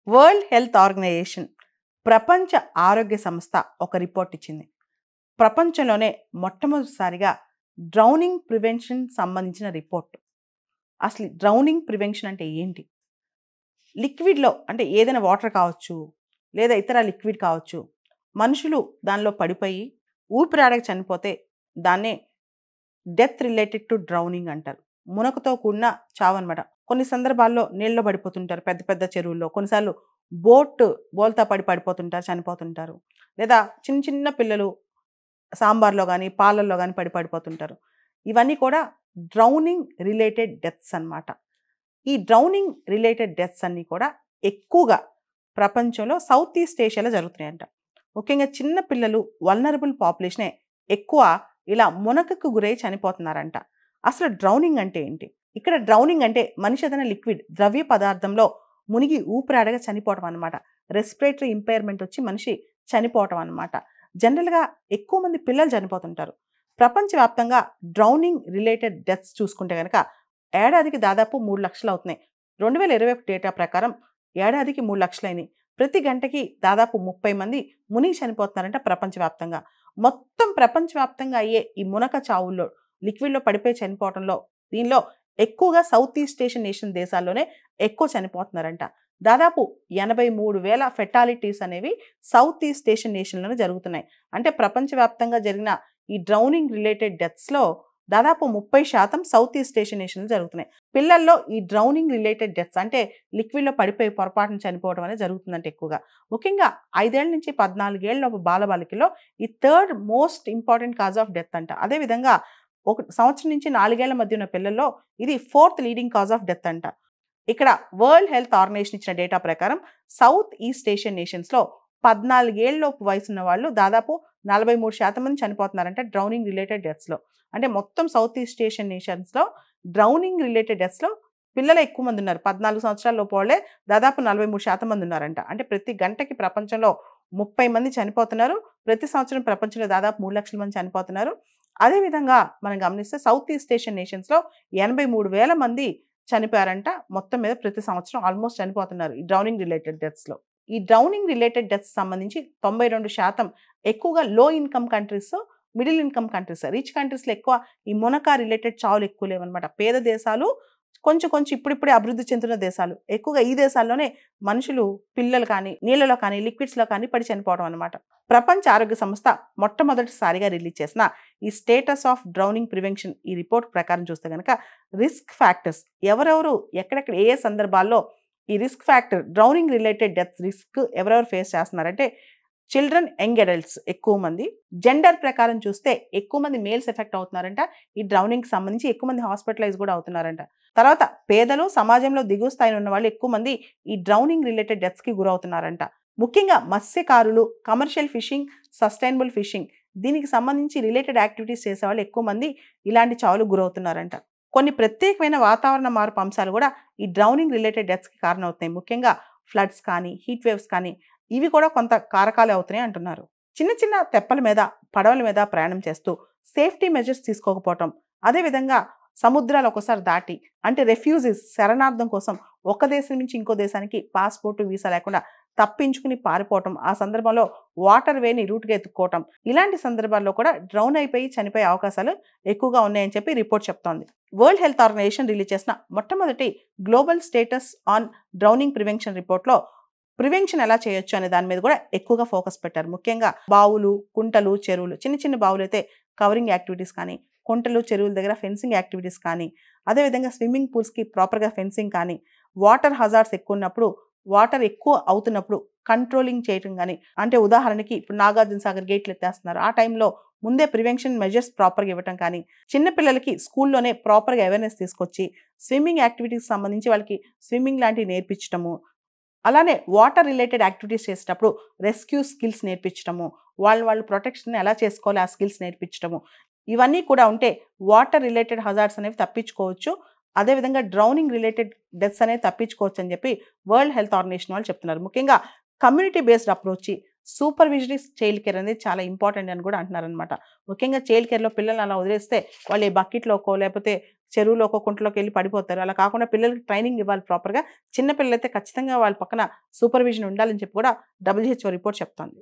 World health organisation ప్రపంచ ఆరోగ్య సంస్థ ఒక రిపోర్ట్ ఇచ్చింది. ప్రపంచంలోనే మొట్టమొదటిసారిగా డ్రౌనింగ్ ప్రివెన్షన్ సంబంధించిన రిపోర్ట్. అసలు డ్రౌనింగ్ ప్రివెన్షన్ అంటే ఏంటి? లిక్విడ్‌లో అంటే ఏదైనా వాటర్ కావచ్చు, లేదా ఇతర లిక్విడ్ కావచ్చు. మనుషులు దానిలో పడిపోయి ఊపిరాడక చనిపోతే దాన్నే డెత్ రిలేటెడ్ టు డ్రౌనింగ్ అంటారు. మునకతో కూడిన చావనమాట. కొన్ని సందర్భాల్లో నీళ్ళలో పడిపోతుంటారు పెద్ద పెద్ద చెరువుల్లో. కొన్నిసార్లు బోల్తా పడి పడిపోతుంటారు, చనిపోతుంటారు. లేదా చిన్న చిన్న పిల్లలు సాంబార్‌లో గానీ, పాలల్లో గానీ పడిపోతుంటారు. ఇవన్నీ కూడా డ్రౌనింగ్ రిలేటెడ్ డెత్స్ అన్నమాట. ఈ డ్రౌనింగ్ రిలేటెడ్ డెత్స్ అన్నీ కూడా ఎక్కువగా ప్రపంచంలో సౌత్ ఈస్ట్ ఏషియాలో జరుగుతున్నాయంట. ముఖ్యంగా చిన్న పిల్లలు వల్నరబుల్ పాపులేషనే ఎక్కువ ఇలా మునకకు గురై చనిపోతున్నారంట. అసలు డ్రౌనింగ్ అంటే ఏంటి? ఇక్కడ డ్రౌనింగ్ అంటే మనిషి ఏదైనా లిక్విడ్ ద్రవ్య పదార్థంలో మునిగి ఊపిరాడక చనిపోవటం అన్నమాట. రెస్పిరేటరీ ఇంపైర్మెంట్ వచ్చి మనిషి చనిపోవటం అన్నమాట. జనరల్‌గా ఎక్కువ మంది పిల్లలు చనిపోతుంటారు. ప్రపంచవ్యాప్తంగా డ్రౌనింగ్ రిలేటెడ్ డెత్స్ చూసుకుంటే గనక ఏడాదికి దాదాపు 3,00,000 అవుతున్నాయి. 2021 డేటా ప్రకారం ఏడాదికి 3,00,000 అయినాయి. ప్రతి గంటకి దాదాపు 30 మంది మునిగి చనిపోతున్నారంట ప్రపంచవ్యాప్తంగా. మొత్తం ప్రపంచవ్యాప్తంగా అయ్యే ఈ మునక చావుల్లో, లిక్విడ్‌లో పడిపోయి చనిపోవటంలో దీనిలో ఎక్కువగా సౌత్ ఈస్ట్ ఏషియన్ నేషన్ దేశాల్లోనే ఎక్కువ చనిపోతున్నారంట. దాదాపు 83,000 ఫెటాలిటీస్ అనేవి సౌత్ ఈస్ట్ ఏషియన్ నేషన్‌లోనే జరుగుతున్నాయి. అంటే ప్రపంచవ్యాప్తంగా జరిగిన ఈ డ్రౌనింగ్ రిలేటెడ్ డెత్స్‌లో దాదాపు 30% సౌత్ ఈస్ట్ ఏషియన్ నేషన్‌లో జరుగుతున్నాయి. పిల్లల్లో ఈ డ్రౌనింగ్ రిలేటెడ్ డెత్స్ అంటే లిక్విడ్‌లో పడిపోయి పొరపాటున చనిపోవడం అనేది జరుగుతుందంట ఎక్కువగా. ముఖ్యంగా 5 ఏళ్ల నుంచి 14 ఏళ్లలోపు బాలబాలికల్లో ఈ third most important cause of death అంట. అదే విధంగా ఒక సంవత్సరం నుంచి 4 ఏళ్ల మధ్య ఉన్న పిల్లల్లో ఇది fourth leading cause of death అంట. ఇక్కడ వరల్డ్ హెల్త్ ఆర్గనైజేషన్ ఇచ్చిన డేటా ప్రకారం సౌత్ ఈస్ట్ ఏషియన్ నేషన్స్‌లో 14 ఏళ్లలోపు వయసున్న వాళ్ళు దాదాపు 43% మంది చనిపోతున్నారంట డ్రౌనింగ్ రిలేటెడ్ డెత్స్‌లో. అంటే మొత్తం సౌత్ ఈస్ట్ ఏషియన్ నేషన్స్‌లో డ్రౌనింగ్ రిలేటెడ్ డెత్స్‌లో పిల్లలే ఎక్కువ మంది ఉన్నారు. 14 సంవత్సరాల లోపు వాళ్ళే దాదాపు 43% మంది ఉన్నారంట. అంటే ప్రతి గంటకి ప్రపంచంలో 30 మంది చనిపోతున్నారు. ప్రతి సంవత్సరం ప్రపంచంలో దాదాపు 3,00,000 మంది చనిపోతున్నారు. అదే విధంగా మనం గమనిస్తే సౌత్ ఈస్ట్ ఏషియన్ నేషన్స్‌లో 83,000 మంది చనిపోయారంట. మొత్తం మీద ప్రతి సంవత్సరం ఆల్మోస్ట్ చనిపోతున్నారు ఈ డ్రౌనింగ్ రిలేటెడ్ డెత్స్‌లో. ఈ డ్రౌనింగ్ రిలేటెడ్ డెత్స్ సంబంధించి 92% ఎక్కువగా లో income countries, middle income countries. Rich కంట్రీస్‌లో ఎక్కువ ఈ మునక రిలేటెడ్ చావులు ఎక్కువ లేవన్నమాట. పేద దేశాలు కొంచెం కొంచెం ఇప్పుడిప్పుడే అభివృద్ధి చెందుతున్న దేశాలు. ఎక్కువగా ఈ దేశాల్లోనే మనుషులు పిల్లలు కానీ, నీళ్ళలో కానీ, లిక్విడ్స్‌లో కానీ పడి చనిపోవడం అన్నమాట. ప్రపంచ ఆరోగ్య సంస్థ మొట్టమొదటిసారిగా రిలీజ్ చేసిన ఈ స్టేటస్ ఆఫ్ డ్రౌనింగ్ ప్రివెన్షన్ ఈ రిపోర్ట్ ప్రకారం చూస్తే గనక రిస్క్ ఫ్యాక్టర్స్ ఎవరెవరు ఎక్కడెక్కడ ఏ సందర్భాల్లో ఈ risk factor drowning related death risk ఎవరెవరు ఫేస్ చేస్తున్నారంటే చిల్డ్రన్, యంగ్ అడల్ట్స్ ఎక్కువ మంది. జెండర్ ప్రకారం చూస్తే ఎక్కువ మంది మేల్స్ ఎఫెక్ట్ అవుతున్నారంట. ఈ డ్రౌనింగ్‌కి సంబంధించి ఎక్కువ మంది హాస్పిటలైజ్ కూడా అవుతున్నారంట. తర్వాత పేదలు, సమాజంలో దిగువ స్థాయిలో ఉన్న వాళ్ళు ఎక్కువ మంది ఈ డ్రౌనింగ్ రిలేటెడ్ డెత్స్‌కి గురవుతున్నారంట. ముఖ్యంగా మత్స్యకారులు, కమర్షియల్ ఫిషింగ్, సస్టైనబుల్ ఫిషింగ్ దీనికి సంబంధించి రిలేటెడ్ యాక్టివిటీస్ చేసేవాళ్ళు ఎక్కువ మంది ఇలాంటి చావులకు గురవుతున్నారంట. కొన్ని ప్రత్యేకమైన వాతావరణ మార్పు అంశాలు కూడా ఈ డ్రౌనింగ్ రిలేటెడ్ డెత్స్‌కి కారణమవుతున్నాయి. ముఖ్యంగా ఫ్లడ్స్ కానీ, హీట్ వేవ్స్ కానీ ఇవి కూడా కొంత కారకాలే అవుతున్నాయి అంటున్నారు. చిన్న చిన్న తెప్పల మీద, పడవల మీద ప్రయాణం చేస్తూ సేఫ్టీ మెజర్స్ తీసుకోకపోవటం, అదేవిధంగా సముద్రాలు ఒక్కోసారి దాటి అంటే రెఫ్యూజీస్ శరణార్థం కోసం ఒక దేశం నుంచి ఇంకో దేశానికి పాస్‌పోర్ట్, వీసా లేకుండా తప్పించుకుని పారిపోవటం, ఆ సందర్భంలో వాటర్ వేని రూట్‌గా ఎతుక్కోవటం, ఇలాంటి సందర్భాల్లో కూడా డ్రౌన్ అయిపోయి చనిపోయే అవకాశాలు ఎక్కువగా ఉన్నాయని చెప్పి రిపోర్ట్ చెప్తోంది. వరల్డ్ హెల్త్ ఆర్గనైజేషన్ రిలీజ్ చేసిన మొట్టమొదటి global status on drowning prevention రిపోర్ట్‌లో ప్రివెన్షన్ ఎలా చేయొచ్చు అనే దాని మీద కూడా ఎక్కువగా ఫోకస్ పెట్టారు. ముఖ్యంగా బావులు, కుంటలు, చెరువులు చిన్న చిన్న బావులైతే కవరింగ్ యాక్టివిటీస్ కానీ, కుంటలు, చెరువుల దగ్గర ఫెన్సింగ్ యాక్టివిటీస్ కానీ, అదేవిధంగా స్విమ్మింగ్ పూల్స్‌కి ప్రాపర్‌గా ఫెన్సింగ్ కానీ, వాటర్ హజార్డ్స్ ఎక్కువ ఉన్నప్పుడు, వాటర్ ఎక్కువ అవుతున్నప్పుడు కంట్రోలింగ్ చేయటం గానీ, అంటే ఉదాహరణకి ఇప్పుడు నాగార్జున సాగర్ గేట్లు ఎత్తేస్తున్నారు. ఆ టైంలో ముందే ప్రివెన్షన్ మెజర్స్ ప్రాపర్‌గా ఇవ్వటం కానీ, చిన్న పిల్లలకి స్కూల్లోనే ప్రాపర్‌గా అవేర్‌నెస్ తీసుకొచ్చి స్విమ్మింగ్ యాక్టివిటీస్‌కి సంబంధించి వాళ్ళకి స్విమ్మింగ్ లాంటివి నేర్పించటము. అలానే వాటర్ రిలేటెడ్ యాక్టివిటీస్ చేసేటప్పుడు రెస్క్యూ స్కిల్స్ నేర్పించడము, వాళ్ళు ప్రొటెక్షన్ ఎలా చేసుకోవాలో ఆ స్కిల్స్ నేర్పించడము. ఇవన్నీ కూడా ఉంటే వాటర్ రిలేటెడ్ హజార్డ్స్ అనేవి తప్పించుకోవచ్చు. అదేవిధంగా డ్రౌనింగ్ రిలేటెడ్ డెత్స్ అనేవి తప్పించుకోవచ్చు అని చెప్పి వరల్డ్ హెల్త్ ఆర్గనైజేషన్ వాళ్ళు చెప్తున్నారు. ముఖ్యంగా community based approach, supervisory child care అనేది చాలా ఇంపార్టెంట్ అని కూడా అంటున్నారనమాట. ముఖ్యంగా చైల్డ్ కేర్‌లో పిల్లల్ని అలా వదిలేస్తే వాళ్ళు ఏ బకెట్‌లోకో లేకపోతే చెరువులోకో, కుంటలోకి వెళ్లి పడిపోతారు. అలా కాకుండా పిల్లలకి ట్రైనింగ్ ఇవ్వాలి ప్రాపర్‌గా. చిన్న పిల్లలైతే ఖచ్చితంగా వాళ్ళ పక్కన సూపర్విజన్ ఉండాలని చెప్పి కూడా WHO రిపోర్ట్ చెప్తోంది.